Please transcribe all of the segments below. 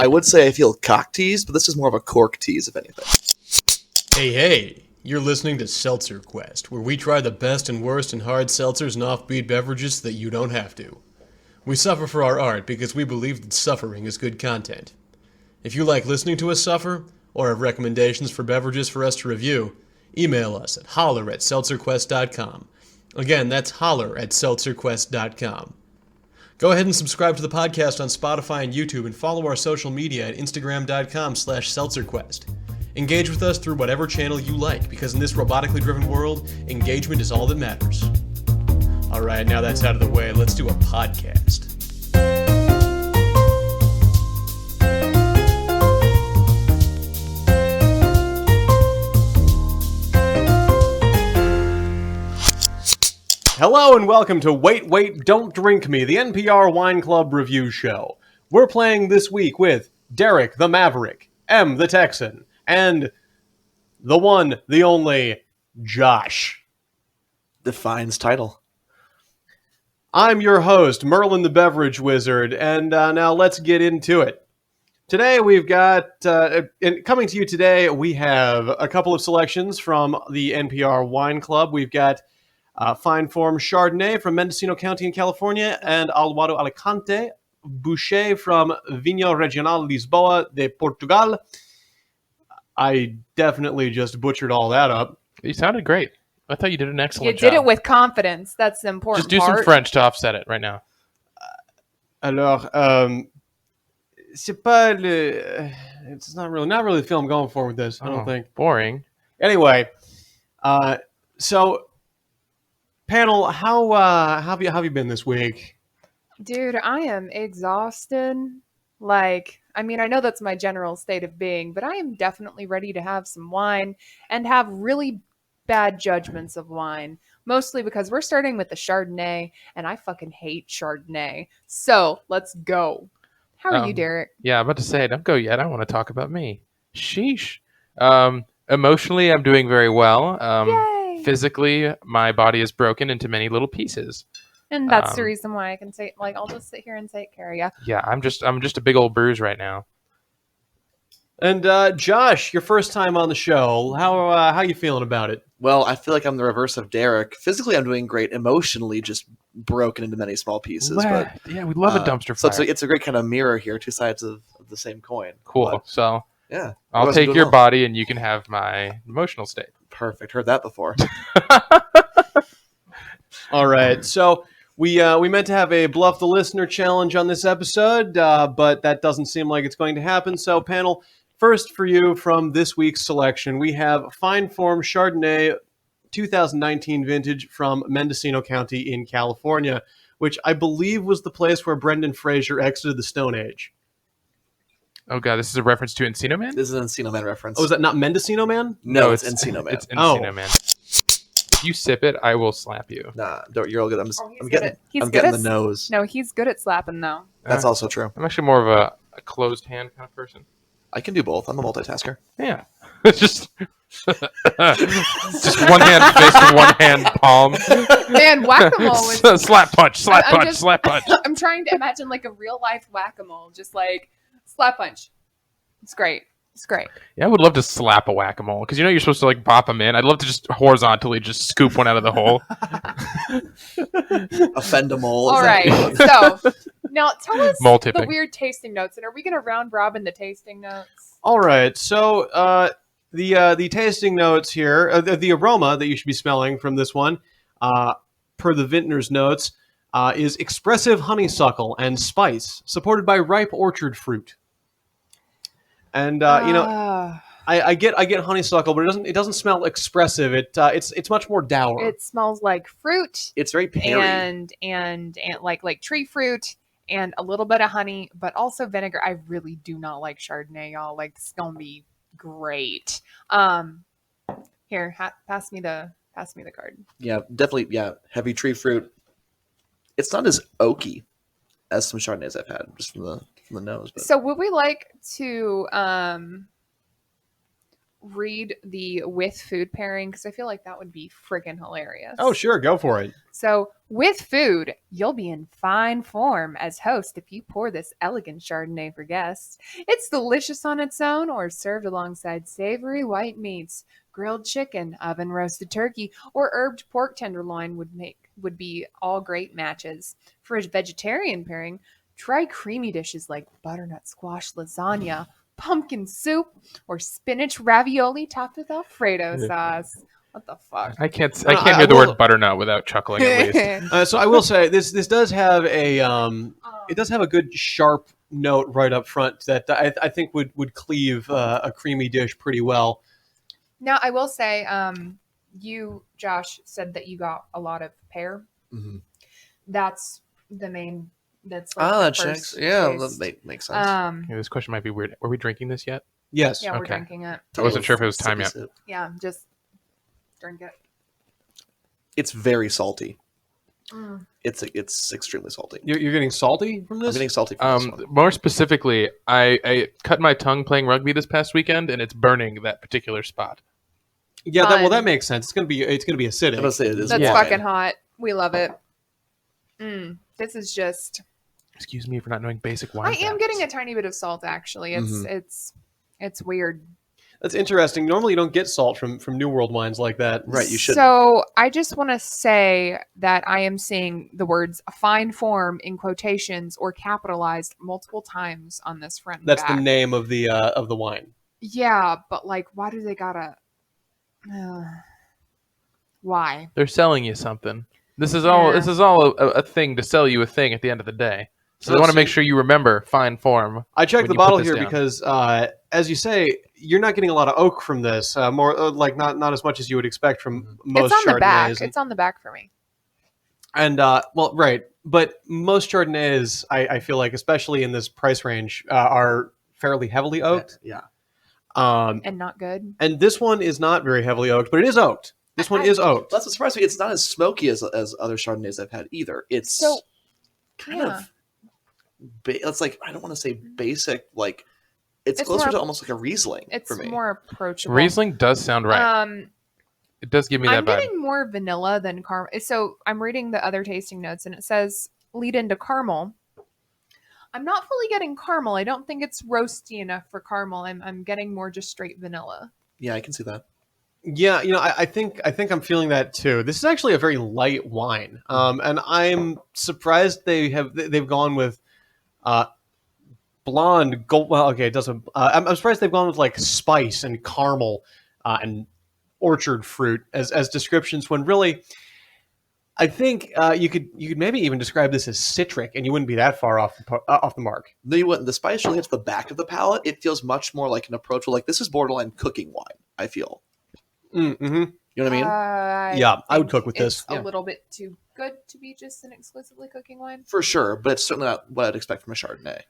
I would say I feel cock teased, but this is more of a cork tease, if anything. Hey, you're listening to Seltzerquest, where we try the best and worst in hard seltzers and offbeat beverages so that you don't have to. We suffer for our art because we believe that suffering is good content. If you like listening to us suffer, or have recommendations for beverages for us to review, email us at holler@seltzerquest.com. Again, that's holler@seltzerquest.com. Go ahead and subscribe to the podcast on Spotify and YouTube and follow our social media at instagram.com/seltzerquest. Engage with us through whatever channel you like, because in this robotically driven world, engagement is all that matters. Alright, now that's out of the way, let's do a podcast. Hello and welcome to Wait, Don't Drink Me, the NPR Wine Club review show. We're playing this week with Derek the Maverick, M the Texan, and the one, the only, Josh. Defines title. I'm your host, Merlin the Beverage Wizard, and now let's get into it. Today we've got, coming to you today, we have a couple of selections from the NPR Wine Club. We've got Fine Form Chardonnay from Mendocino County in California, and Alvaro Alicante Boucher from Vinho Regional Lisboa de Portugal. I definitely just butchered all that up. You sounded great. I thought you did an excellent job. You did it with confidence. That's the important Just do part. some French to offset it right now. Alors, c'est pas le... It's not really the film I'm going for with this, I don't think. Boring. Anyway, so, panel, how have you been this week? Dude, I am exhausted. I know that's my general state of being, but I am definitely ready to have some wine and have really bad judgments of wine. Mostly because we're starting with the Chardonnay, and I fucking hate Chardonnay. So, let's go. How are you, Derek? Yeah, I'm about to say, don't go yet. I want to talk about me. Sheesh. Emotionally, I'm doing very well. Yay! Physically, my body is broken into many little pieces. And that's the reason why I can say, I'll just sit here and take care of you. Yeah, I'm just a big old bruise right now. And Josh, your first time on the show, how you feeling about it? Well, I feel like I'm the reverse of Derek. Physically, I'm doing great. Emotionally, just broken into many small pieces. But yeah, we love a dumpster fire. So it's a great kind of mirror here, two sides of the same coin. Cool. But, so yeah, I'll take your body, and you can have my emotional state. Perfect. Heard that before. All right, so we meant to have a Bluff the Listener challenge on this episode, but that doesn't seem like it's going to happen. So, panel, first for you from this week's selection, we have Fine Form Chardonnay 2019 vintage from Mendocino County in California, which I believe was the place where Brendan Fraser exited the Stone Age. Oh god, this is a reference to Encino Man? This is an Encino Man reference. Oh, is that not Mendocino Man? No, it's Encino Man. It's Encino Man. If you sip it, I will slap you. Nah, you're all good. I'm getting the nose. No, he's good at slapping, though. That's also true. I'm actually more of a closed hand kind of person. I can do both. I'm a multitasker. Yeah. It's just one hand fist and one hand palm. Man, whack-a-mole was... slap punch. I'm trying to imagine like a real-life whack-a-mole. Just like, slap punch. It's great. Yeah, I would love to slap a whack-a-mole, because you're supposed to like bop them in. I'd love to just horizontally just scoop one out of the hole. Offend a mole. All right, so now tell us Mole-tipping. the weird tasting notes, and are we going to round robin the tasting notes? All right, so the tasting notes here, the aroma that you should be smelling from this one, per the vintner's notes, is expressive honeysuckle and spice, supported by ripe orchard fruit. And I get honeysuckle, but it doesn't smell expressive. It's much more dour. It smells like fruit. It's very peary. and like tree fruit and a little bit of honey, but also vinegar. I really do not like Chardonnay, y'all. Like, this is gonna be great. Here, pass me the card. Yeah, definitely. Yeah, heavy tree fruit. It's not as oaky as some Chardonnays I've had, just from the nose. But. So would we like to read the with food pairing because I feel like that would be friggin' hilarious. Oh, sure. Go for it. So, with food, you'll be in fine form as host if you pour this elegant Chardonnay for guests. It's delicious on its own or served alongside savory white meats, grilled chicken, oven roasted turkey, or herbed pork tenderloin would be all great matches. For a vegetarian pairing, try creamy dishes like butternut squash lasagna, pumpkin soup, or spinach ravioli topped with Alfredo sauce. What the fuck? I can't hear the word butternut without chuckling at least. So I will say this does have a it does have a good sharp note right up front that I think would cleave a creamy dish pretty well. Now, I will say, you, Josh, said that you got a lot of pear. Mm-hmm. That's the main. That's like that the checks. first Yeah, taste. that makes sense. Yeah, this question might be weird. Were we drinking this yet? Yes. Yeah, we're Okay. drinking it. I wasn't sure if it was time Sippy yet. sip. Yeah, just drink it. It's very salty. Mm. It's extremely salty. You're getting salty from I'm this? getting salty from this one. More specifically, I cut my tongue playing rugby this past weekend, and it's burning that particular spot. Yeah, Fun. that makes sense. It's gonna be acidic. I'm gonna say it is. That's wine. fucking hot. We love it. This is just. Excuse me for not knowing basic wine. I am facts. getting a tiny bit of salt. Actually, it's weird. That's interesting. Normally, you don't get salt from New World wines like that. Right, you should. So I just want to say that I am seeing the words "fine form" in quotations or capitalized multiple times on this front. And That's back. the name of the wine. Yeah, but like, why do they gotta? Why? They're selling you something. This is all. Yeah. This is all a thing to sell you a thing at the end of the day. So they want to make sure you remember fine form. I checked when the you bottle put this here down. because, as you say, you're not getting a lot of oak from this. More like not as much as you would expect from most It's on the back. Chardonnays. It's on the back for me. And well, right, but most Chardonnays, I feel like, especially in this price range, are fairly heavily oaked. Yeah. And not good. And this one is not very heavily oaked, but it is oaked. This one is oaked. That's what surprised me. It's not as smoky as other Chardonnays I've had either. It's So, kind yeah. of. It's like I don't want to say basic. Like it's It's closer more- to almost like a Riesling It's for me. more approachable. Riesling does sound right. It does give me that I'm vibe. getting more vanilla than caramel. So I'm reading the other tasting notes, and it says lead into caramel. I'm not fully getting caramel. I don't think it's roasty enough for caramel. I'm getting more just straight vanilla. Yeah, I can see that. Yeah, I think I'm feeling that too. This is actually a very light wine, and I'm surprised they've gone with blonde gold. Well, okay, it doesn't. I'm surprised they've gone with like spice and caramel and orchard fruit as descriptions when really, I think you could maybe even describe this as citric, and you wouldn't be that far off the mark. No, you wouldn't. The spice really hits the back of the palate. It feels much more like an approachable. Like this is borderline cooking wine. I feel. Mm-hmm. You know what I mean? Yeah, I would think cook with this. It's Yeah. a little bit too good to be just an exclusively cooking wine. For sure, but it's certainly not what I'd expect from a Chardonnay.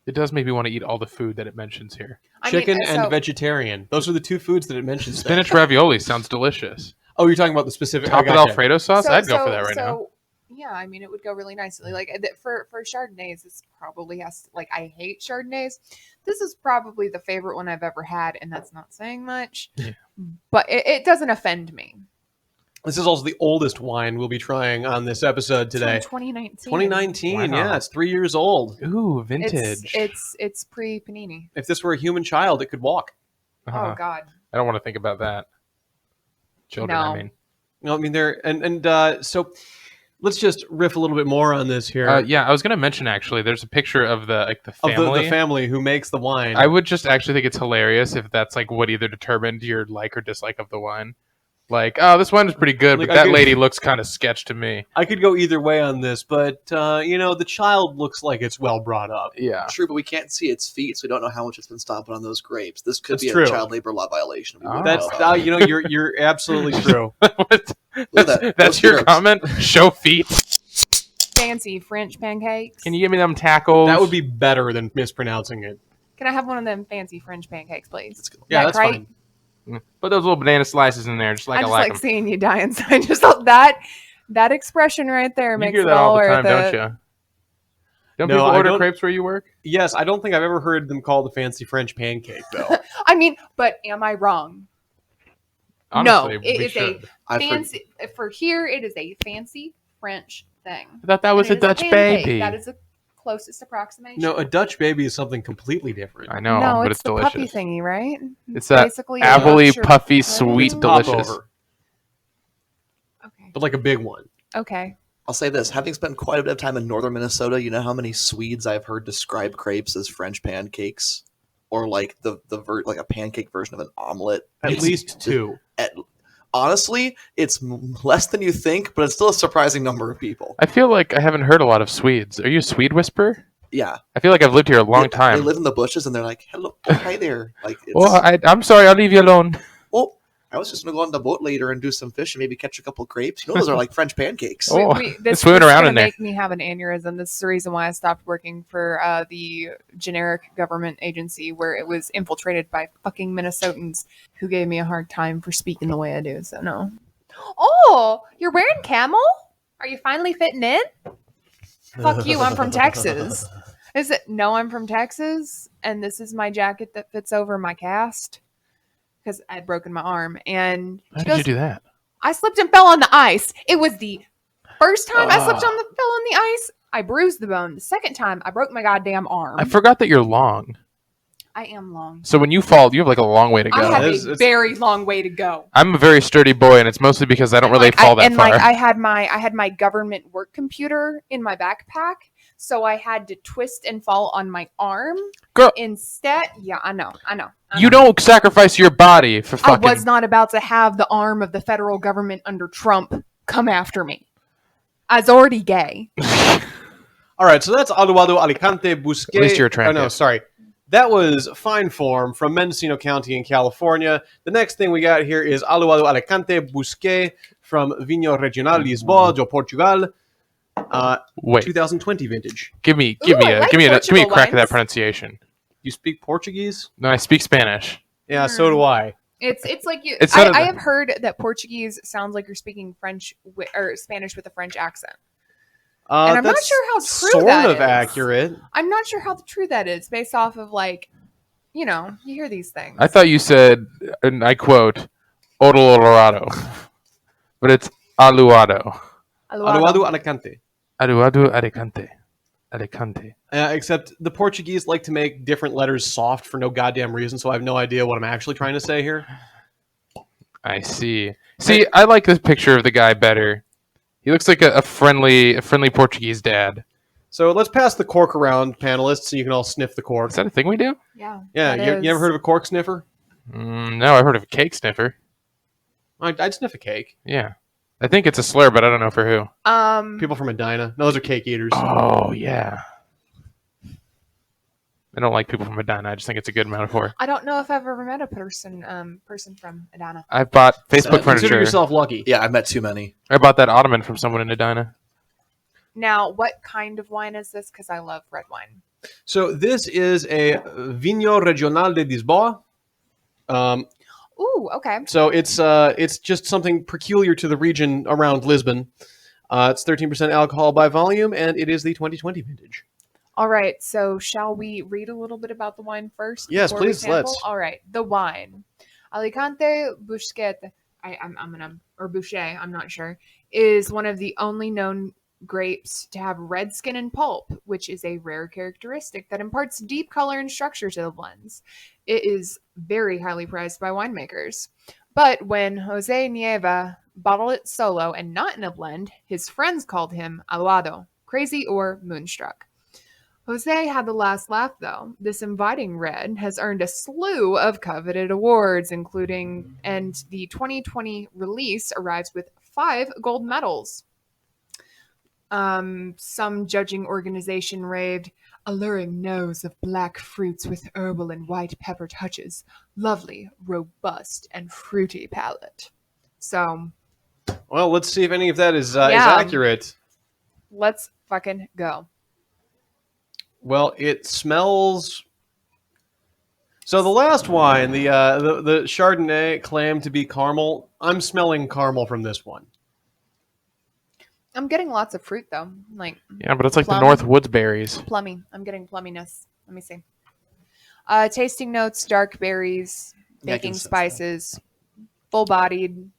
It does make me want to eat all the food that it mentions here. Chicken so- and vegetarian. Those are the two foods that it mentions. there. Spinach ravioli sounds delicious. Oh, you're talking about the specific. Top with gotcha. Alfredo sauce? I'd go for that right now. Yeah, I mean, it would go really nicely. Like for Chardonnays, this probably has to, like, I hate Chardonnays. This is probably the favorite one I've ever had, and that's not saying much. Yeah. But it doesn't offend me. This is also the oldest wine we'll be trying on this episode today. It's from 2019. 2019, Wow. yeah, it's 3 years old. Ooh, vintage. It's pre panini. If this were a human child, it could walk. Uh-huh. Oh God. I don't want to think about that. Children, No. I mean. You know, I mean, so let's just riff a little bit more on this here. Yeah, I was going to mention actually. There's a picture of the of family. the family who makes the wine. I would just actually think it's hilarious if that's like what either determined your like or dislike of the wine. Like, oh, this wine is pretty good, Like, but I that could- lady looks kind of sketch to me. I could go either way on this, but the child looks like it's well brought up. Yeah. True, but we can't see its feet, so we don't know how much it's been stomping on those grapes. This could That's be true. a child labor law violation. We wouldn't That's know about it. you're absolutely true. What? Look at that. That's Those your grapes. comment? Show feet? Fancy French pancakes. Can you give me them tackles? That would be better than mispronouncing it. Can I have one of them fancy French pancakes, please? Let's go. Yeah, That that's right? fine. Put those little banana slices in there, just like I I just like like them. seeing you die inside. Just that expression right there You makes hear it that all all the worth time, it. don't you? Don't No, people I order don't. crepes where you work? Yes, I don't think I've ever heard them call the fancy French pancake, though. I mean, but am I wrong? Honestly, no, we it is should. I for- fancy. For here, it is a fancy French thing. I thought that was a And it is Dutch pancake. baby. That is the closest approximation. No, a Dutch baby is something completely different. I know, no, but it's it's the delicious. puppy thingy, right? It's that basically a apply, Dutch or puffy, pudding. sweet, It's delicious. popover, Okay. but like a big one. Okay. I'll say this: having spent quite a bit of time in northern Minnesota, you know how many Swedes I've heard describe crepes as French pancakes, or like like a pancake version of an omelet. At It's- least two. honestly, it's less than you think, but it's still a surprising number of people. I feel like I haven't heard a lot of Swedes. Are you a Swede whisperer? Yeah, I feel like I've lived here a long time. They live in the bushes, and they're like, "Hello, oh, hi there." Like, it's, Oh, I'm sorry, I'll leave you alone. oh, I was just gonna go on the boat later and do some fish and maybe catch a couple of crepes. You know, those are like French pancakes. Oh, This swimming is around gonna in there. make me have an aneurysm. This is the reason why I stopped working for the generic government agency where it was infiltrated by fucking Minnesotans who gave me a hard time for speaking the way I do. So no. Oh, you're wearing camel? Are you finally fitting in? Fuck you, I'm from Texas. Is it? No, I'm from Texas, and this is my jacket that fits over my cast because I had broken my arm. And How she did goes, you do that? I slipped and fell on the ice. It was the first time I slipped fell on the ice. I bruised the bone. The second time, I broke my goddamn arm. I forgot that you're long. I am long. So when you fall, you have like a long way to go. I have It's- a it's- very long way to go. I'm a very sturdy boy, and it's mostly because I don't really fall that far. I had my government work computer in my backpack, so I had to twist and fall on my arm. Girl. Instead, yeah, I know. You don't sacrifice your body for I fucking. was not about to have the arm of the federal government under Trump come after me. I was already gay. All right, so that's Aduado, Alicante, Busquets. At least you're Oh, no, attractive. sorry. That was Fine Form from Mendocino County in California. The next thing we got here is Aluado, Alicante, Busquets from Vinho Regional Lisboa do Portugal. Wait, 2020 vintage. give me Ooh, I like a Portugal crack at that wines. pronunciation. You speak Portuguese? No, I speak Spanish. Yeah, so do I. It's like you. It's sort of I the- have heard that Portuguese sounds like you're speaking French or Spanish with a French accent. And I'm not that's sure how true sort that of is. accurate. I'm not sure how true that is based off of like, you hear these things. I thought you said, and I quote, "Odolorado," but it's Aluado. Aluado, Alicante. Aluado, Alicante, Alicante. Except the Portuguese like to make different letters soft for no goddamn reason, so I have no idea what I'm actually trying to say here. I see. See, I like this picture of the guy better. He looks like a friendly Portuguese dad. So let's pass the cork around, panelists, so you can all sniff the cork. Is that a thing we do? Yeah. Yeah, that you ever is. heard of a cork sniffer? No, I've heard of a cake sniffer. I'd sniff a cake. Yeah. I think it's a slur, but I don't know for who. People from Medina. No, those are cake eaters. Oh, yeah. I don't like people from Medina. I just think it's a good metaphor. I don't know if I've ever met a person from Adana. I've bought Facebook Consider furniture. yourself lucky. Yeah, I've met too many. I bought that ottoman from someone in Edina. Now, what kind of wine is this? Because I love red wine. So this is a Vinho Regional de Lisboa. Ooh, okay. So it's just something peculiar to the region around Lisbon. It's 13% alcohol by volume, and it is the 2020 vintage. All right. So, shall we read a little bit about the wine first? Yes, before we please, sample? let's. All right. The wine, Alicante Busquet, or Boucher, I'm not sure, is one of the only known grapes to have red skin and pulp, which is a rare characteristic that imparts deep color and structure to the blends. It is very highly prized by winemakers. But when Jose Nieva bottled it solo and not in a blend, his friends called him aluado, crazy or moonstruck. Jose had the last laugh, though. This inviting red has earned a slew of coveted awards, including, and the 2020 release arrives with 5 gold medals. Some judging organization raved, alluring nose of black fruits with herbal and white pepper touches, lovely, robust, and fruity palate. So, Well, let's see if any of that is Yeah. accurate. let's fucking go. Well, it smells. So the last wine, the Chardonnay, claimed to be caramel. I'm smelling caramel from this one. I'm getting lots of fruit, though. Like, Yeah, but it's like Plum. the North Woods berries. plummy. I'm getting plumminess. Let me see. Tasting notes, dark berries, Yeah, I can baking sense that. spices, full-bodied,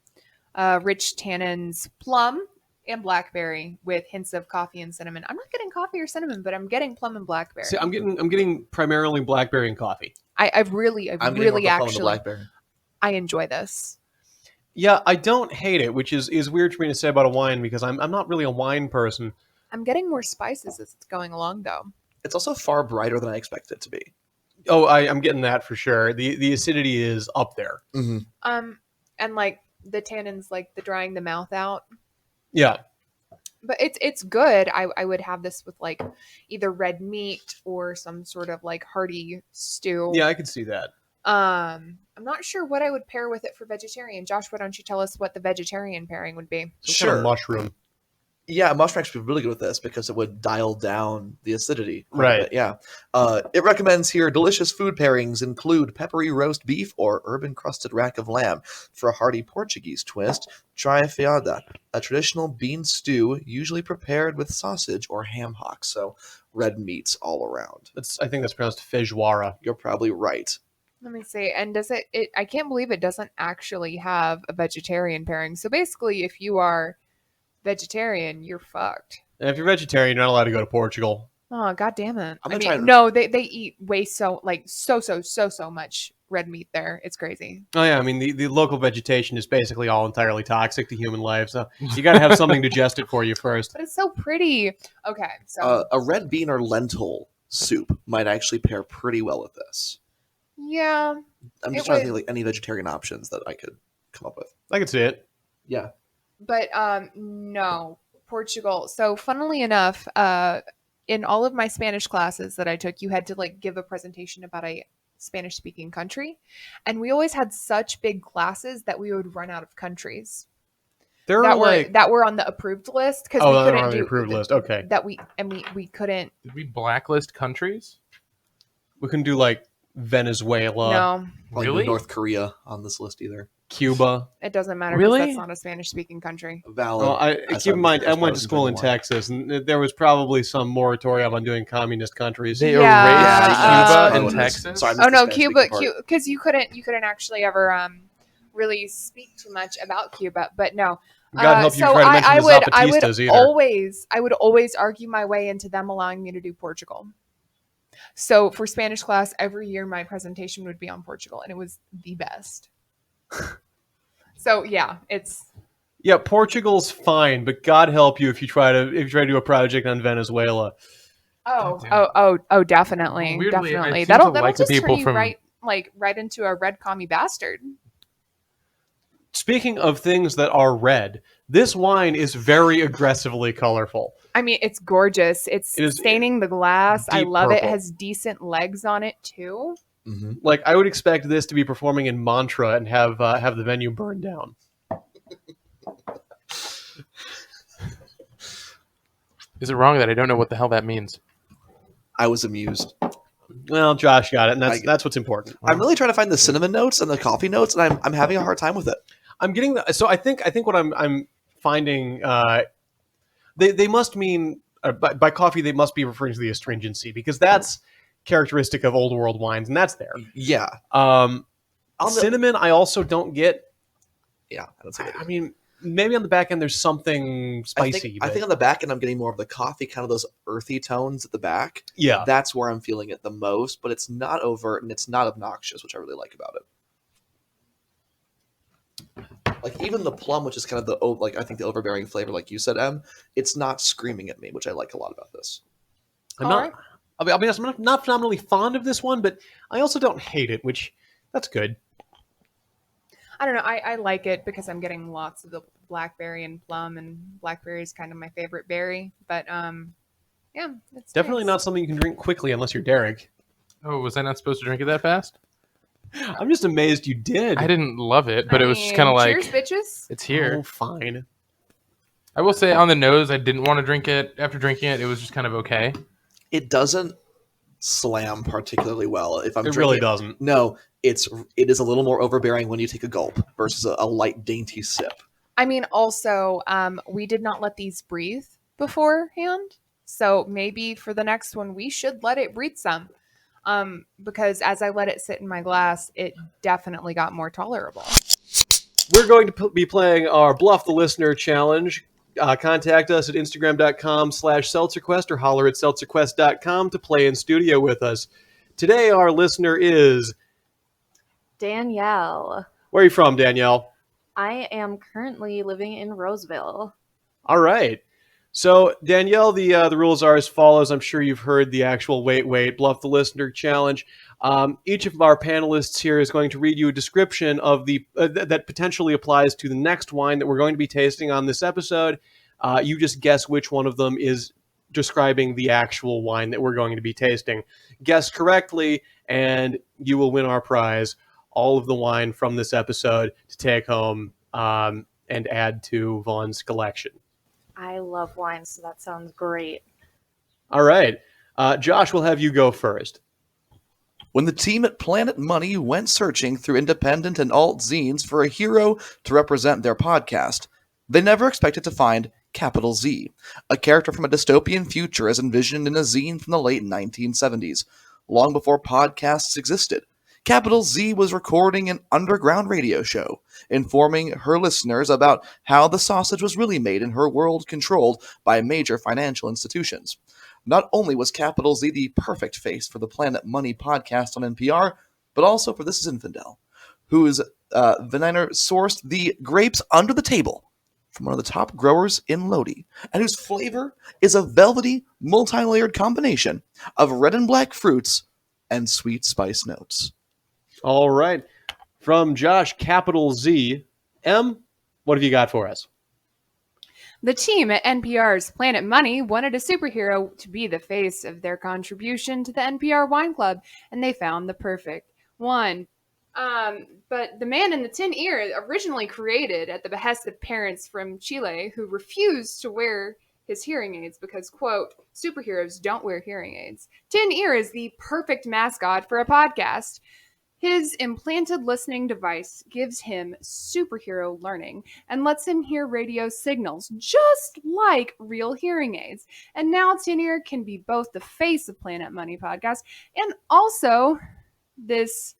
rich tannins, plum, and blackberry with hints of coffee and cinnamon. I'm not getting coffee or cinnamon, but I'm getting plum and blackberry. See, I'm getting primarily blackberry and coffee. I've really I'm getting more of the plum and the actually, blackberry. I enjoy this. Yeah, I don't hate it, which is weird for me to say about a wine because I'm not really a wine person. I'm getting more spices as it's going along, though. It's also far brighter than I expected it to be. Oh, I'm getting that for sure. The acidity is up there. Mm-hmm. And like the tannins, like the drying the mouth out. Yeah. But it's good. I would have this with like either red meat or some sort of like hearty stew. Yeah, I could see that. I'm not sure what I would pair with it for vegetarian. Josh, why don't you tell us what the vegetarian pairing would be? Some kind of mushroom. Yeah, mushroom actually would be really good with this because it would dial down the acidity. quite a Right. bit, yeah. It recommends here delicious food pairings include peppery roast beef or herb-encrusted rack of lamb. For a hearty Portuguese twist, try fiada, a traditional bean stew usually prepared with sausage or ham hocks. So red meats all around. I think that's pronounced feijoara. You're probably right. Let me see. And does it I can't believe it doesn't actually have a vegetarian pairing. So basically, if you are vegetarian, you're fucked. And if you're vegetarian, you're not allowed to go to Portugal. Oh, god damn it. I'm I gonna mean, try to- no, they eat way so much red meat there. It's crazy. Oh yeah, I mean the local vegetation is basically all entirely toxic to human life, so you got to have something to digest it for you first. But it's so pretty. Okay, so A red bean or lentil soup might actually pair pretty well with this. yeah. I'm It just trying to would- think like any vegetarian options that I could come up with. I can see it. Yeah. But no, Portugal. So funnily enough, in all of my Spanish classes that I took, you had to like give a presentation about a Spanish speaking country. And we always had such big classes that we would run out of countries There that are were like that were on the approved list because oh, we they're couldn't on the do approved list. Okay, that we couldn't. Did we blacklist countries? we can do like Venezuela, No, Probably Really? North Korea on this list either. Cuba. it doesn't matter because Really? that's not a Spanish speaking country. Valid. Well, As keep in I'm mind, the I first went to person school in drinking wine. Texas, and there was probably some moratorium on doing communist countries. They Yeah, erased uh, Cuba Oh, and it is. Texas. Sorry, I missed Oh the no, Spanish-speaking Cuba, part. because you couldn't actually ever really speak too much about Cuba. But no, God help you so try to mention I the would Zapatistas either. I would always argue my way into them allowing me to do Portugal. So for Spanish class, every year my presentation would be on Portugal, and it was the best. So yeah, it's Yeah, Portugal's fine, but God help you if you try to do a project on Venezuela. definitely, Well, weirdly, I definitely. seem That'll to like the just turn people you from- right into a red commie bastard. Speaking of things that are red, this wine is very aggressively colorful. I mean, it's gorgeous. It's It is staining the glass. I deep love it. purple. It has decent legs on it too. Mm-hmm. Like I would expect this to be performing in Mantra and have the venue burned down. Is it wrong that I don't know what the hell that means? I was amused. Well, Josh got it, and I- that's what's important. I'm really trying to find the cinnamon notes and the coffee notes, and I'm having a hard time with it. I'm getting so I think what I'm finding they must mean by coffee they must be referring to the astringency because that's characteristic of old world wines and that's there. Yeah. Um, On the- cinnamon I also don't get. Yeah. I don't see it. I mean, maybe on the back end there's something spicy. I think on the back end I'm getting more of the coffee, kind of those earthy tones at the back. yeah. That's where I'm feeling it the most, but it's not overt and it's not obnoxious, which I really like about it. Like even the plum, which is kind of I think the overbearing flavor, like you said, Em, it's not screaming at me, which I like a lot about this. I'm All not. right. I'll be honest. I'm not phenomenally fond of this one, but I also don't hate it, which that's good. I don't know. I like it because I'm getting lots of the blackberry and plum, and blackberry is kind of my favorite berry. But yeah, it's Definitely nice. not something you can drink quickly unless you're Derek. Oh, was I not supposed to drink it that fast? I'm just amazed you did. I didn't love it, but I it was just mean, kind of like cheers, bitches. it's here. Oh, fine. I will say on the nose, I didn't want to drink it. After drinking it, it was just kind of okay. It doesn't slam particularly well. If I'm It drinking really doesn't. No, it is a little more overbearing when you take a gulp versus a light, dainty sip. I mean, also, we did not let these breathe beforehand, so maybe for the next one we should let it breathe some. because as I let it sit in my glass, it definitely got more tolerable. We're going to be playing our Bluff the Listener challenge. Contact us at Instagram.com/Seltzerquest or holler at Seltzerquest.com to play in studio with us. Today, our listener is... Danielle. Where are you from, Danielle? I am currently living in Roseville. All right. So, Danielle, the rules are as follows. I'm sure you've heard the actual Wait, Bluff the Listener challenge. Each of our panelists here is going to read you a description of the that potentially applies to the next wine that we're going to be tasting on this episode. You just guess which one of them is describing the actual wine that we're going to be tasting. Guess correctly, and you will win our prize, all of the wine from this episode to take home and add to Vaughn's collection. I love wine, so that sounds great. All right. Josh, we'll have you go first. When the team at Planet Money went searching through independent and alt zines for a hero to represent their podcast, they never expected to find Capital Z, a character from a dystopian future as envisioned in a zine from the late 1970s, long before podcasts existed. Capital Z was recording an underground radio show, informing her listeners about how the sausage was really made in her world controlled by major financial institutions. Not only was Capital Z the perfect face for the Planet Money podcast on NPR, but also for This Is Infidel, whose Veniner sourced the grapes under the table from one of the top growers in Lodi, and whose flavor is a velvety, multi-layered combination of red and black fruits and sweet spice notes. All right. From Josh, Capital Z. M, what have you got for us? The team at NPR's Planet Money wanted a superhero to be the face of their contribution to the NPR Wine Club, and they found the perfect one. But the man in the tin ear, originally created at the behest of parents from Chile who refused to wear his hearing aids because, quote, superheroes don't wear hearing aids. Tin ear is the perfect mascot for a podcast. His implanted listening device gives him superhero learning and lets him hear radio signals, just like real hearing aids. And now Tin Ear can be both the face of Planet Money podcast and also this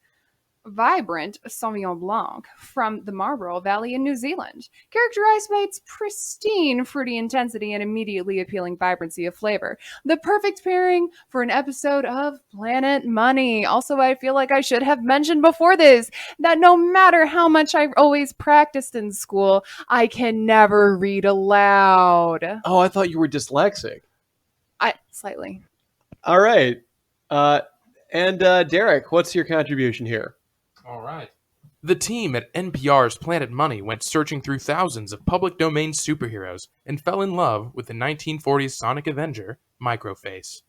vibrant Sauvignon Blanc from the Marlborough Valley in New Zealand, characterized by its pristine fruity intensity and immediately appealing vibrancy of flavor. The perfect pairing for an episode of Planet Money. Also, I feel like I should have mentioned before this that no matter how much I've always practiced in school, I can never read aloud. Oh, I thought you were dyslexic. Slightly. All right. And Derek, what's your contribution here? All right. The team at NPR's Planet Money went searching through thousands of public domain superheroes and fell in love with the 1940s Sonic Avenger, Microface.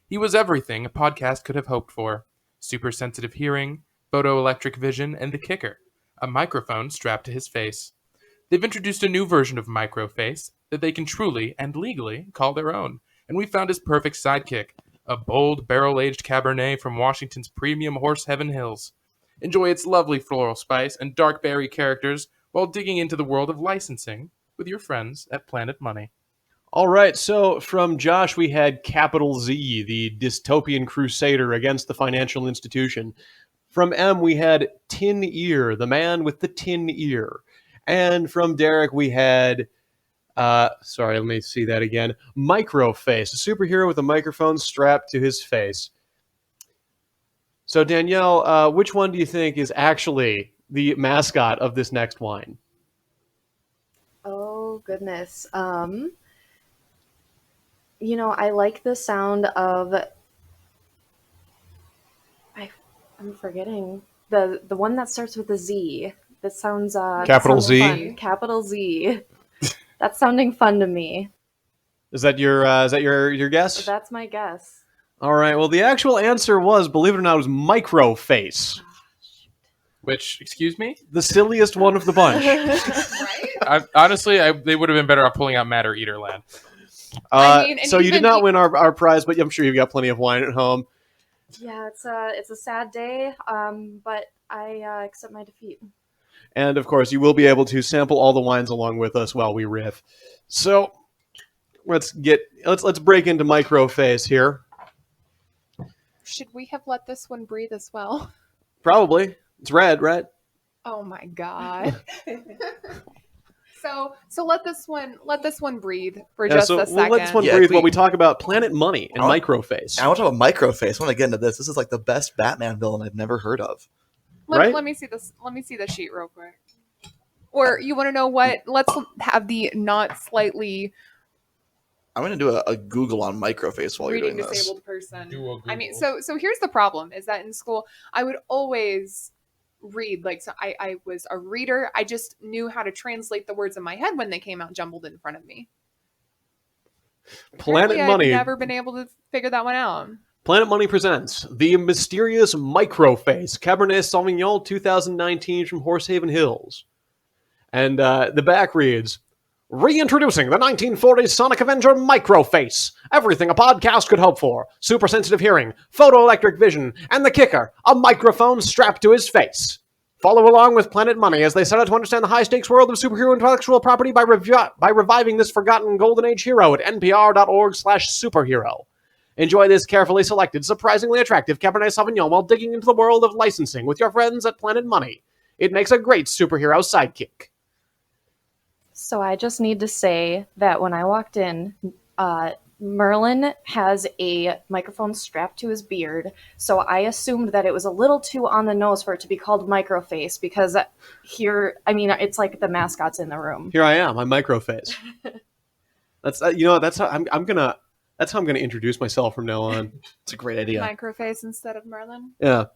He was everything a podcast could have hoped for. Super sensitive hearing, photoelectric vision, and the kicker, a microphone strapped to his face. They've introduced a new version of Microface that they can truly and legally call their own, and we found his perfect sidekick, a bold, barrel-aged Cabernet from Washington's premium Horse Heaven Hills. Enjoy its lovely floral spice and dark berry characters while digging into the world of licensing with your friends at Planet Money. All right, so from Josh, we had Capital Z, the dystopian crusader against the financial institution. From M, we had Tin Ear, the man with the tin ear. And from Derek, we had, sorry, let me see that again, Microface, a superhero with a microphone strapped to his face. So, Danielle, which one do you think is actually the mascot of this next wine? Oh, goodness. I like the sound of... I'm forgetting. The one that starts with a Z. That sounds... Capital Z? Fun. Capital Z. That's sounding fun to me. Is that your guess? That's my guess. All right. Well, the actual answer was, believe it or not, was Microface. Which, excuse me? The silliest one of the bunch. Honestly, they would have been better off pulling out Matter Eater Land. So you did not win our prize, but I'm sure you've got plenty of wine at home. Yeah, it's a sad day, but I accept my defeat. And of course, you will be able to sample all the wines along with us while we riff. So let's break into Microface here. should we have let this one breathe as well? Probably. It's red, right? Oh my god. So let this one breathe for just a second. We'll let this one Yeah, breathe we- while we talk about Planet Money and Oh. Microface. I want to talk about Microface. I want to get into this. This is like the best Batman villain I've never heard of. Right? Let me see this. Let me see the sheet real quick. Or you want to know what? Let's have the not slightly I'm going to do a Google on Microface while reading you're doing this. disabled person. Do a I mean, Google. so here's the problem: is that in school I would always read I was a reader. I just knew how to translate the words in my head when they came out jumbled in front of me. Planet Apparently, Money. I've never been able to figure that one out. Planet Money presents the mysterious Microface Cabernet Sauvignon 2019 from Horsehaven Hills. And the back reads, reintroducing the 1940s Sonic Avenger Microface. Everything a podcast could hope for. Super sensitive hearing, photoelectric vision, and the kicker, a microphone strapped to his face. Follow along with Planet Money as they set out to understand the high-stakes world of superhero intellectual property by reviving this forgotten Golden Age hero at npr.org/superhero. Enjoy this carefully selected, surprisingly attractive Cabernet Sauvignon while digging into the world of licensing with your friends at Planet Money. It makes a great superhero sidekick. So I just need to say that when I walked in, Merlin has a microphone strapped to his beard, so I assumed that it was a little too on the nose for it to be called Microface, because here, I mean, it's like the mascot's in the room. Here I am, I'm Microface. That's that's how I'm gonna introduce myself from now on. It's a great idea. Microface instead of Merlin. Yeah,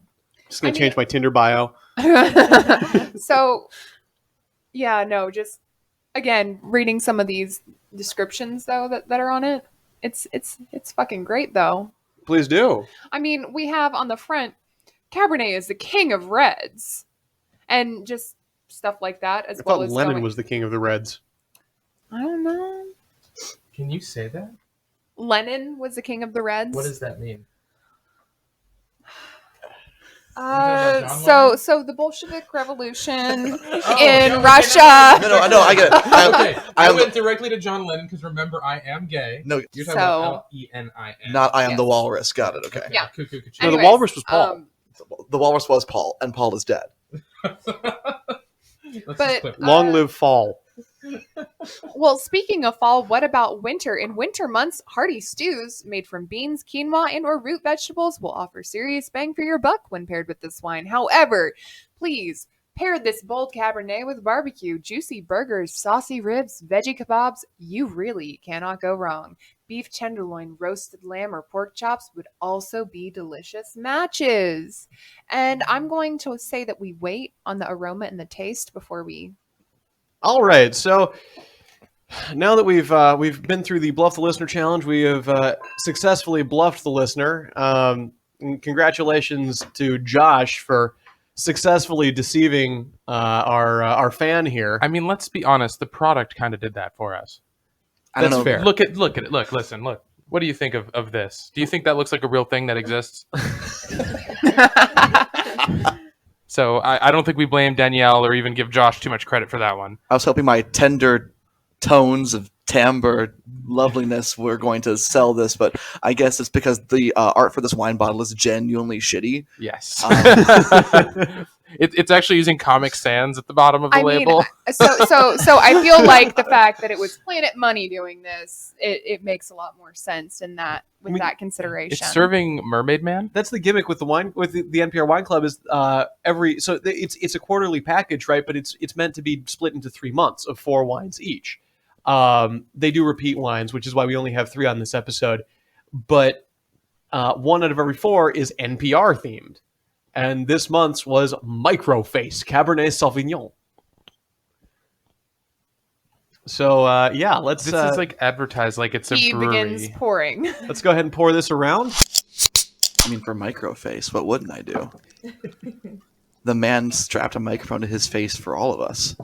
just gonna change my Tinder bio. So, yeah, no, just again reading some of these descriptions though that are on it. It's fucking great though. Please do. I mean, we have on the front, Cabernet is the king of reds, and just stuff like that as I well thought as Lennon going- was the king of the Reds. I don't know. Can you say that? Lenin was the king of the reds. What does that mean? talking about John So Lennon? the Bolshevik Revolution Oh, in no, Russia. No, I get it. Okay, I I'm- went directly to John Lennon because remember I am gay. No, You're talking So- about Lenin. not I am the Yes. walrus. Got it. Okay. Yeah. Cool. No, the Anyways, walrus was Paul. The walrus was Paul, and Paul is dead. But- Long live fall. Well, speaking of fall, what about winter? In winter months, hearty stews made from beans, quinoa, and or root vegetables will offer serious bang for your buck when paired with this wine. However, please pair this bold Cabernet with barbecue, juicy burgers, saucy ribs, veggie kebabs. You really cannot go wrong. Beef tenderloin, roasted lamb, or pork chops would also be delicious matches. And I'm going to say that we wait on the aroma and the taste before we... All right, so now that we've been through the Bluff the Listener challenge, we have successfully bluffed the listener. And congratulations to Josh for successfully deceiving our fan here. I mean, let's be honest. The product kind of did that for us. I don't That's know. fair. Look at it. Look, listen, look. What do you think of this? Do you think that looks like a real thing that exists? So I don't think we blame Danielle or even give Josh too much credit for that one. I was hoping my tender tones of timbre loveliness were going to sell this, but I guess it's because the art for this wine bottle is genuinely shitty. Yes. It's actually using Comic Sans at the bottom of the label. So I feel like the fact that it was Planet Money doing this, it makes a lot more sense in that with that consideration. It's serving Mermaid Man. That's the gimmick with the wine with the NPR Wine Club is it's a quarterly package, right? But it's meant to be split into 3 months of 4 wines each. They do repeat wines, which is why we only have 3 on this episode. But 1 out of every 4 is NPR themed, and this month's was Microface Cabernet Sauvignon. So yeah, let's This is like advertised like it's a he brewery. begins pouring. let's go ahead and pour this around. I mean, for Microface, what wouldn't I do? The man strapped a microphone to his face for all of us.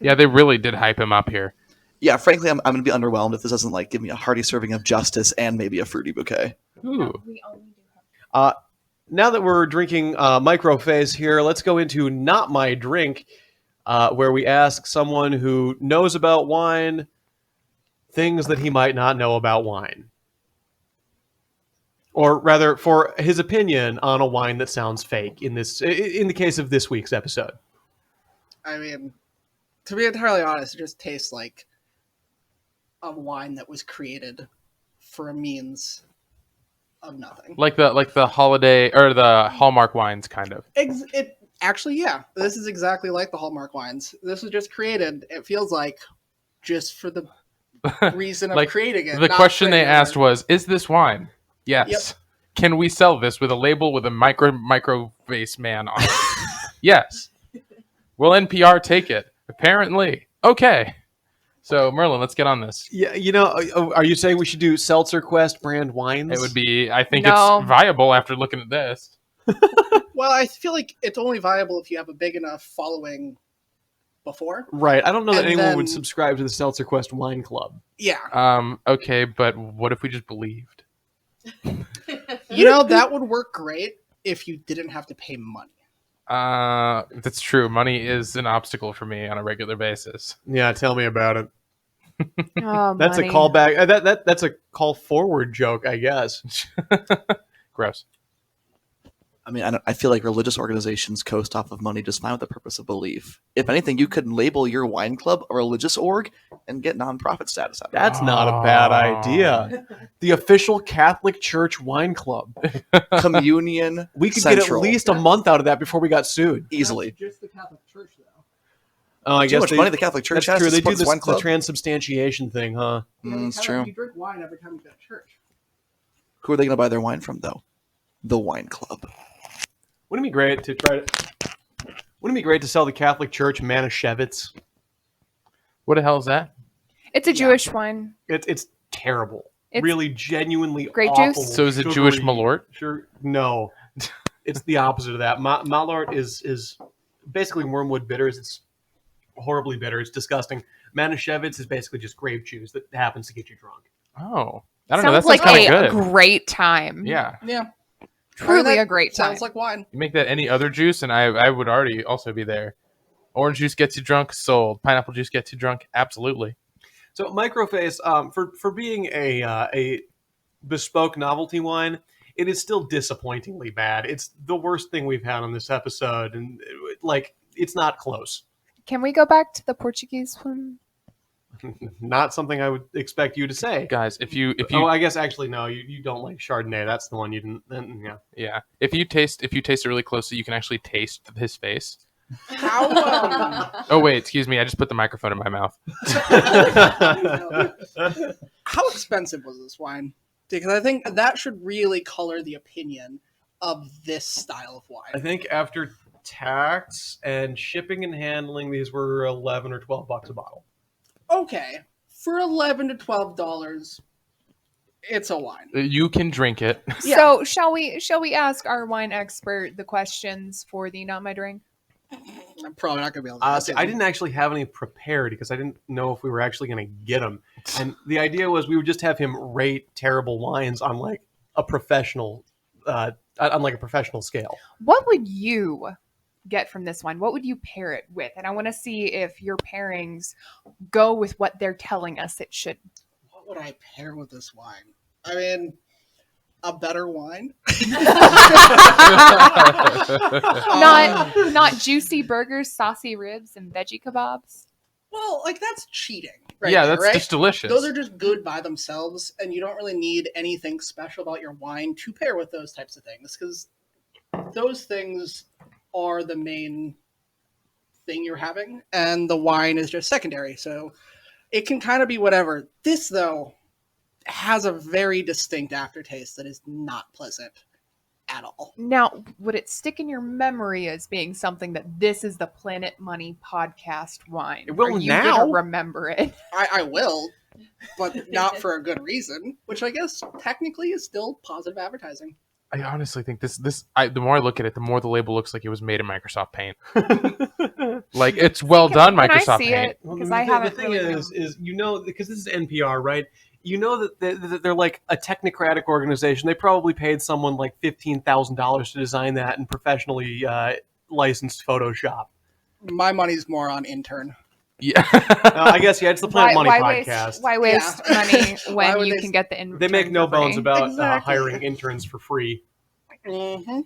Yeah, they really did hype him up here. Yeah, frankly, I'm going to be underwhelmed if this doesn't like give me a hearty serving of justice and maybe a fruity bouquet. Ooh. Now that we're drinking Microface here, let's go into Not My Drink, where we ask someone who knows about wine things that he might not know about wine. Or rather, for his opinion on a wine that sounds fake in the case of this week's episode. I mean, to be entirely honest, it just tastes like a wine that was created for a means of nothing. Like the holiday or the Hallmark wines, kind of. It actually, yeah, this is exactly like the Hallmark wines. This was just created. It feels like just for the reason of Like, creating it. The not question for they any asked other- was, "Is this wine?" Yes. Yep. Can we sell this with a label with a microface man on it? Yes. Will NPR take it? Apparently. Okay. So Merlin, let's get on this. Yeah, are you saying we should do Seltzerquest brand wines? It would be. I think No. it's viable after looking at this. Well, I feel like it's only viable if you have a big enough following before. Right. I don't know that And anyone would then- subscribe to the Seltzerquest wine club. Yeah. Okay, but what if we just believed? That would work great if you didn't have to pay money. That's true. Money is an obstacle for me on a regular basis. Yeah, tell me about it. Oh, That's money. a callback. That's a call forward joke, I guess. Gross. I mean, I feel like religious organizations coast off of money just fine with the purpose of belief. If anything, you could label your wine club a religious org and get nonprofit status out of it. That's not a bad idea. The official Catholic Church wine club. Communion. We could Central. get at least a month out of that before we got sued. Easily. Just the Catholic Church, though. Oh, I Too guess much money the Catholic Church that's has true. to They do support this wine the club. transubstantiation thing, huh? It's true. You drink wine every time you go to church. Who are they going to buy their wine from, though? The wine club. Wouldn't it be great to sell the Catholic Church Manischewitz? What the hell is that? It's a Jewish wine. It's terrible. It's really, genuinely grape awful. juice? So is it sugary- Jewish Malort? Sure, no. It's the opposite of that. Malort is basically wormwood bitters. It's horribly bitter. It's disgusting. Manischewitz is basically just grape juice that happens to get you drunk. Oh, I don't know. That Sounds sounds like kind a of good. great time. Yeah, Yeah. Truly that a great time. Sounds like wine. you make that any other juice, and I would already also be there. Orange juice gets you drunk, sold. Pineapple juice gets you drunk, absolutely. So Microface, for being a bespoke novelty wine, it is still disappointingly bad. It's the worst thing we've had on this episode, and it's not close. Can we go back to the Portuguese one? Not something I would expect you to say. Guys, if you Oh, I guess actually no. You don't like Chardonnay. That's the one you didn't. Then, yeah. yeah, if you taste it really closely, you can actually taste his face. How Oh wait, excuse me, I just put the microphone in my mouth. how expensive was this wine? Because I think that should really color the opinion of this style of I wine. think after tax and shipping and handling, these were $11 or $12 a bottle. Okay, for $11 to $12, it's a wine. You can drink it. Yeah. So shall we ask our wine expert the questions for the Not My Drink? I'm probably not gonna be able to. See, I didn't actually have any prepared because I didn't know if we were actually going to get them. And the idea was we would just have him rate terrible wines on like a professional, scale. What would you get from this wine? What would you pair it with? And I want to see if your pairings go with what they're telling us it should. What would I pair with this wine? I mean, a better wine. Not juicy burgers, saucy ribs, and veggie kebabs. Well, like that's cheating, right? Yeah, there, that's right? just delicious. Those are just good by themselves, and you don't really need anything special about your wine to pair with those types of things, because those things are the main thing you're having, and the wine is just secondary. So it can kind of be whatever. This, though, has a very distinct aftertaste that is not pleasant at all. Now, would it stick in your memory as being something that this is the Planet Money podcast wine? It will Are you now. gonna remember it? I will, but not for a good reason, which I guess technically is still positive advertising. I honestly think the more I look at it, the more the label looks like it was made in Microsoft Paint. Like it's well done, Can I Microsoft see Paint. it? Because I haven't The thing really is because this is NPR, right? You know that they're like a technocratic organization. They probably paid someone like $15,000 to design that and professionally licensed Photoshop. My money's more on intern. Yeah. I guess it's the Planet Money podcast. Why waste money Why when would you they- can get the in They make return no for bones free? about Exactly. hiring interns for free. Mm-hmm.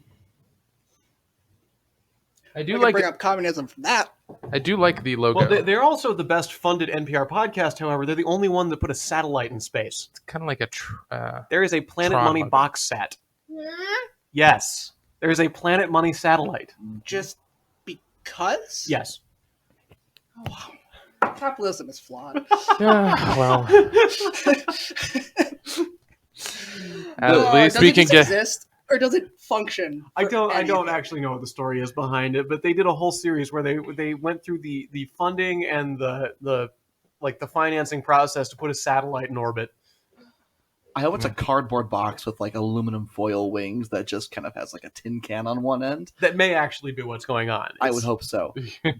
I We do can like bring up communism from that. I do like the logo. Well, they're also the best funded NPR podcast. However, they're the only one that put a satellite in space. It's kind of like a There is a Planet Tron Money logo. box set. Yes, there is a Planet Money satellite. Just because? Yes. Capitalism is flawed. well, at Does least we it can just get. exist, or does it function? I for don't anything? actually know what the story is behind it, but they did a whole series where they went through the funding and the financing process to put a satellite in orbit. I hope it's a cardboard box with like aluminum foil wings that just kind of has like a tin can on one end. That may actually be what's going on. I would hope so.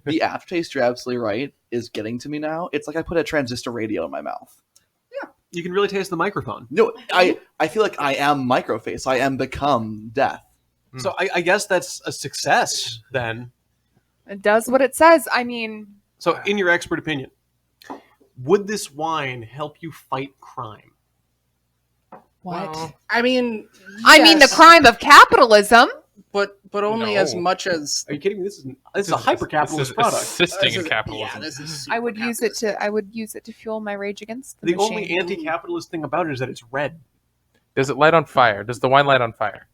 The aftertaste, you're absolutely right, is getting to me now. It's like I put a transistor radio in my mouth. You can really taste the microphone. No, I feel like I am Microface. I am become death. So I guess that's a success then. It does what it says. I mean, So, in your expert opinion, would this wine help you fight crime? what? Well, I mean, I mean, the yes, crime of capitalism. but only No. as much as Are you kidding me? This is a hyper-capitalist product. Assisting in Yeah, capitalism. this is I would super use it capitalist. to. I would use it to fuel my rage against the The machine. only anti-capitalist thing about it is that it's red. Does it light on fire? Does the wine light on fire?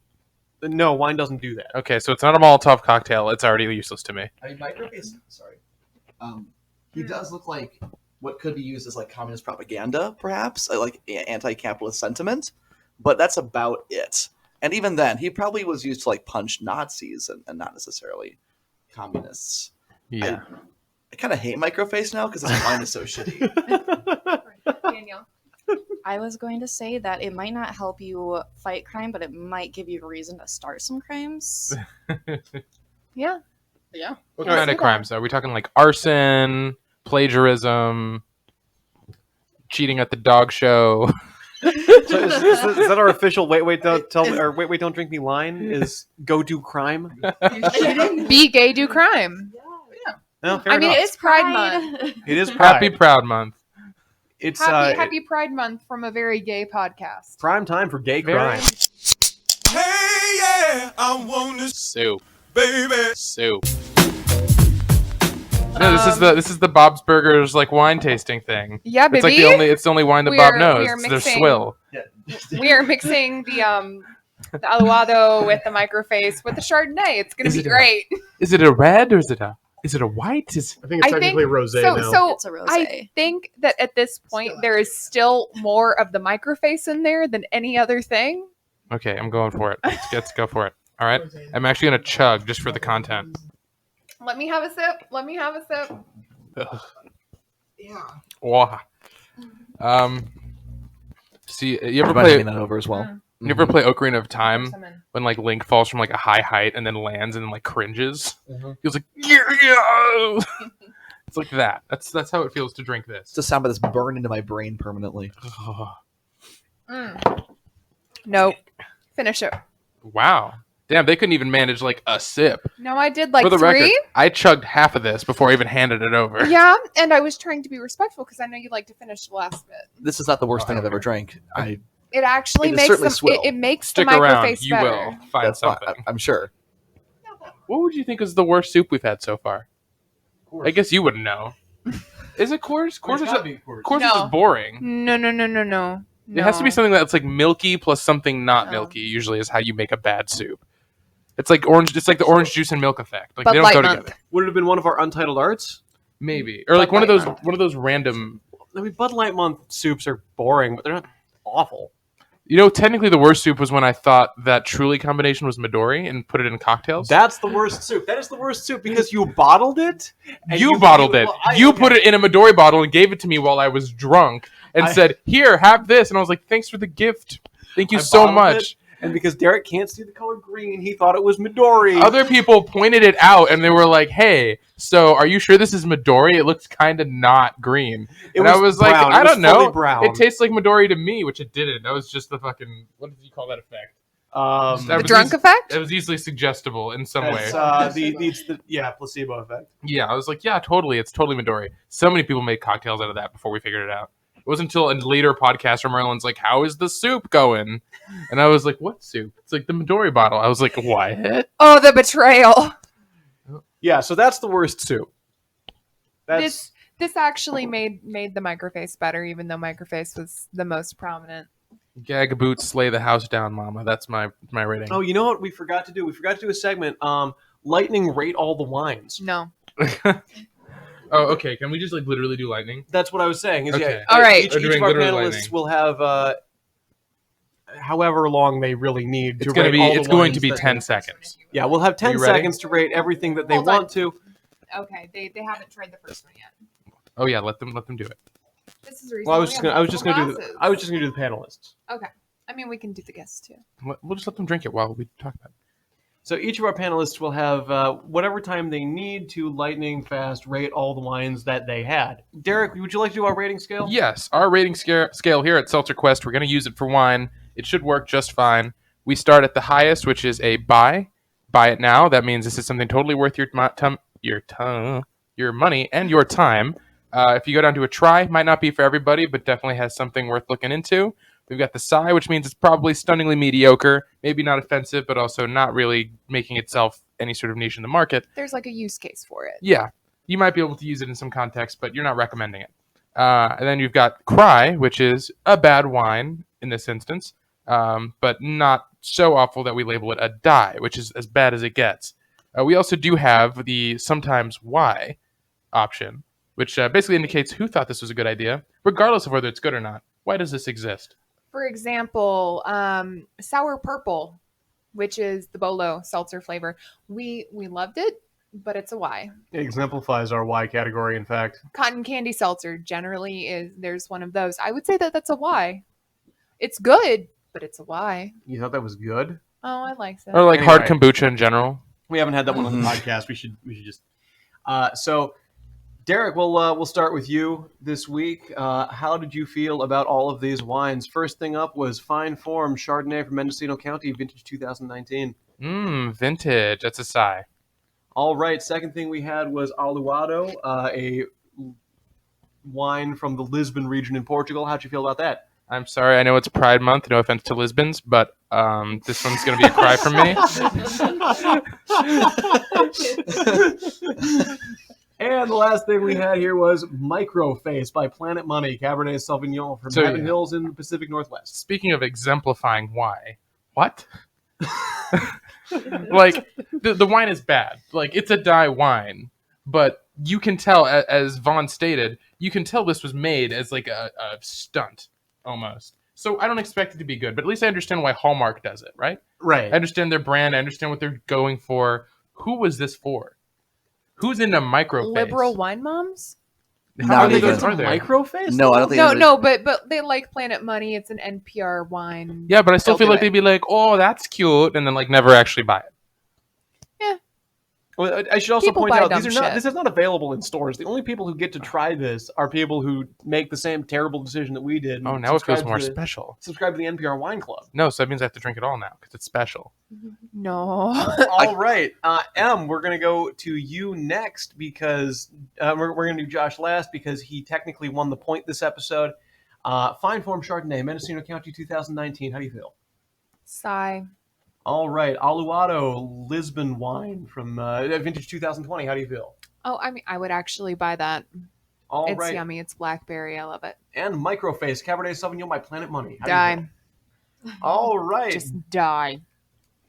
No, wine doesn't do that. Okay, so it's not a Molotov cocktail. It's already useless to me. I mean, Microface. Sorry, he does look like what could be used as like communist propaganda, perhaps, like anti-capitalist sentiment. But that's about it. And even then, he probably was used to like punch Nazis and not necessarily communists. Yeah. I kind of hate Microface now because his wine is so shitty. Danielle. I was going to say that it might not help you fight crime, but it might give you a reason to start some crimes. Yeah. Yeah. What Yeah, kind say of that. crimes? Are we talking like arson, plagiarism, cheating at the dog show? So is that our official wait don't drink me line? Is go do crime? Be gay, do crime. No, fair I mean, enough. it is Pride Month. It is Pride. Happy Proud Month. It's Happy Pride Month from a very gay podcast. prime time for gay Very- crime. Hey, yeah, I want this, Soup. baby. Soup. No, this is the Bob's Burgers like wine tasting thing. Yeah, It's like baby. it's the only wine that We Bob are- knows. we are They're mixing- swill. We are mixing the Aluado with the Microface with the Chardonnay. It's gonna Is be it a- great. Is it a red or is it a white? I think it's technically rosé so. now. So It's a rosé. I think that at this point there is still more of the Microface in there than any other thing. Okay, I'm going for it. Let's go for it. All right. I'm actually gonna chug just for the content. Let me have a sip. Let me have a sip. Ugh. Yeah. Wah. See, you ever Might play? hand that over as well. You ever play Ocarina of Time Someone- when like Link falls from like a high height and then lands and then like cringes? Mhm. He was like, yeah. It's like that. That's how it feels to drink It's this. the sound that's burned into my brain permanently. Nope. Finish it. Wow. Damn, they couldn't even manage like a sip. No, I did like For the 3. record, I chugged half of this before I even handed it over. Yeah, and I was trying to be respectful because I know you like to finish the last bit. This is not the worst thing I've ever drank. It actually It is makes certainly them. swill. It makes Stick the around. Microface You better. will find That's fine. something. I'm sure. What would you think is the worst soup we've had so far? I guess you wouldn't know. Is it Coors? Coors is Coors is No. just boring. No. It has to be something that's like milky plus something not No. milky. Usually is how you make a bad soup. It's like orange. It's like the orange juice and milk effect. Like Bud they don't Light go month. together. Would it have been one of our Untitled Arts? Maybe or like Bud Light one of those random. I mean, Bud Light Month soups are boring, but they're not awful. You know, technically the worst soup was when I thought that Truly combination was Midori and put it in cocktails. That's the worst soup. That is the worst soup because you bottled it. and you bottled it. well, I- You okay. put it in a Midori bottle and gave it to me while I was drunk and I- said, "Here, have this." And I was like, "Thanks for the gift. Thank you I so bottled much." it, and because Derek can't see the color green, he thought it was Midori. Other people pointed it out and they were like, "Hey, so are you sure this is Midori? It looks kind of not green." It And I was like, brown. It "I was don't know. fully brown. It tastes like Midori to me," which it didn't. That was just the fucking, what did you call that effect? The drunk effect? It was easily suggestible in some way. It's the placebo effect. Yeah, I was like, yeah, totally. It's totally Midori. So many people made cocktails out of that before we figured it out. It wasn't until a later podcast where Merlin's like, how is the soup going? And I was like, what soup? It's like the Midori bottle. I was like, what? Oh, the betrayal. Yeah, so that's the worst soup. This actually made the Microface better, even though Microface was the most prominent. Gag boots, slay the house down, mama. That's my rating. Oh, you know what we forgot to do? We forgot to do a segment. Lightning rate all the wines. No. Oh, okay. Can we just like literally do lightning? That's what I was saying. Okay. All right. Each of our panelists will have however long they really need. It's going to be 10 seconds. Yeah, we'll have 10 seconds to rate everything that they want to. Okay, they haven't tried the first one yet. Oh yeah, let them do it. This is reasonable. Well, I was just gonna do the panelists. Okay. I mean, we can do the guests too. We'll just let them drink it while we talk about it. So each of our panelists will have whatever time they need to lightning fast rate all the wines that they had. Derek, would you like to do our rating scale? Yes, our rating scale here at Seltzerquest, we're going to use it for wine. It should work just fine. We start at the highest, which is a buy. Buy it now. That means this is something totally worth your money and your time. If you go down to a try, might not be for everybody, but definitely has something worth looking into. We've got the sigh, which means it's probably stunningly mediocre, maybe not offensive, but also not really making itself any sort of niche in the market. There's like a use case for it. Yeah, you might be able to use it in some context, but you're not recommending it. And then you've got cry, which is a bad wine in this instance, but not so awful that we label it a die, which is as bad as it gets. We also do have the sometimes why option, which basically indicates who thought this was a good idea, regardless of whether it's good or not. Why does this exist? For example, sour purple, which is the Bolo seltzer flavor. We loved it, but it's a why. It exemplifies our why category, in fact. Cotton candy seltzer generally there's one of those. I would say that's a why. It's good, but it's a why. You thought that was good? Oh, I like that. Or like hard kombucha in general. We haven't had that one on the podcast. We should just. So, Derek, we'll start with you this week. How did you feel about all of these wines? First thing up was Fine Form Chardonnay from Mendocino County, vintage 2019. Vintage. That's a sigh. All right. Second thing we had was Aluado, a wine from the Lisbon region in Portugal. How'd you feel about that? I'm sorry. I know it's Pride Month. No offense to Lisbons, but this one's going to be a cry from me. And the last thing we had here was Microface by Planet Money, Cabernet Sauvignon from Heaven Hills in the Pacific Northwest. Speaking of exemplifying why, what? Like, the wine is bad. Like, it's a die wine, but you can tell, as Vaughn stated, you can tell this was made as like a stunt, almost. So I don't expect it to be good, but at least I understand why Hallmark does it, right? Right. I understand their brand. I understand what they're going for. Who was this for? Who's into Microface? Liberal wine moms? Not even. Are there? Microface? No, I don't think. No, but they like Planet Money. It's an NPR wine. Yeah, but I still They'll feel do like it. they'd be like, "Oh, that's cute," and then like never actually buy it. Well, I should also People point buy out dumb this shit. is not available in stores. The only people who get to try this are people who make the same terrible decision that we did. and Oh, now it feels subscribe more to special. Subscribe to the NPR Wine Club. No, so that means I have to drink it all now because it's special. No. All right, Em, we're going to go to you next because we're going to do Josh last because he technically won the point this episode. Fine Form Chardonnay, Mendocino County 2019. How do you feel? Sigh. All right, Aluado Lisbon wine from vintage 2020. How do you feel? Oh, I mean, I would actually buy that. All It's right, yummy. It's blackberry. I love it. and Microface Cabernet Sauvignon by Planet Money. How do you feel? Die. All right, Just die.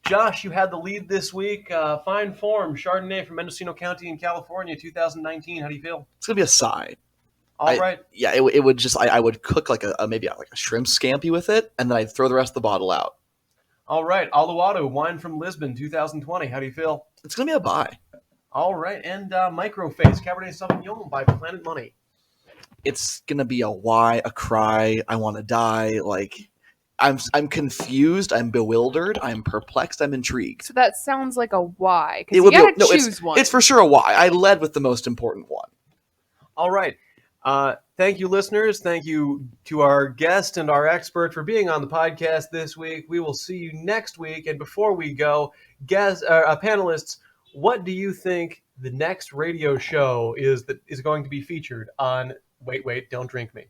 Josh, you had the lead this week. Fine Form Chardonnay from Mendocino County in California, 2019. How do you feel? It's gonna be a sigh. All right. Yeah, it would just. I would cook like maybe like a shrimp scampi with it, and then I'd throw the rest of the bottle out. All right, Aluado wine from Lisbon, 2020. How do you feel? It's gonna be a buy. All right, and Microface Cabernet Sauvignon by Planet Money. It's gonna be a why, a cry. I want to die. Like, I'm confused. I'm bewildered. I'm perplexed. I'm intrigued. So that sounds like a why. It Because you would gotta no, choose one. It's for sure a why. I led with the most important one. All right, Thank you, listeners. Thank you to our guest and our expert for being on the podcast this week. We will see you next week. And before we go, panelists, what do you think the next radio show is that is going to be featured on Wait, Don't Drink Me?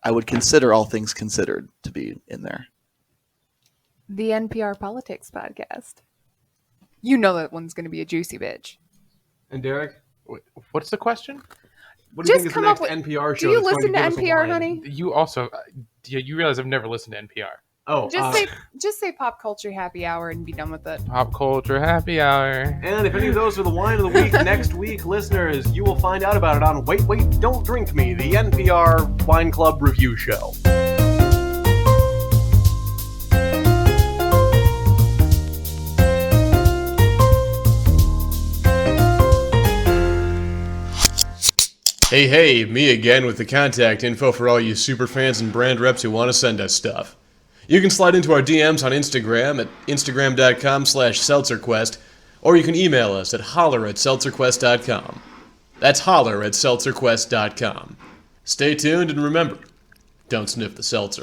I would consider All Things Considered to be in there. The NPR Politics Podcast. You know that one's going to be a juicy bitch. And Derek? What's the question? What do you Just think is come the up next with- NPR show? Do you that's going listen to give us a NPR, line? honey? You also, you realize I've never listened to NPR. Oh, Just say pop culture happy hour and be done with it. Pop culture happy hour. and if any of those are the wine of the week next week, listeners, you will find out about it on Wait, Don't Drink Me, the NPR Wine Club review show. Hey, me again with the contact info for all you superfans and brand reps who want to send us stuff. You can slide into our DMs on Instagram at instagram.com/Seltzerquest, or you can email us at holler@seltzerquest.com. That's holler@seltzerquest.com. Stay tuned and remember, don't sniff the seltzer.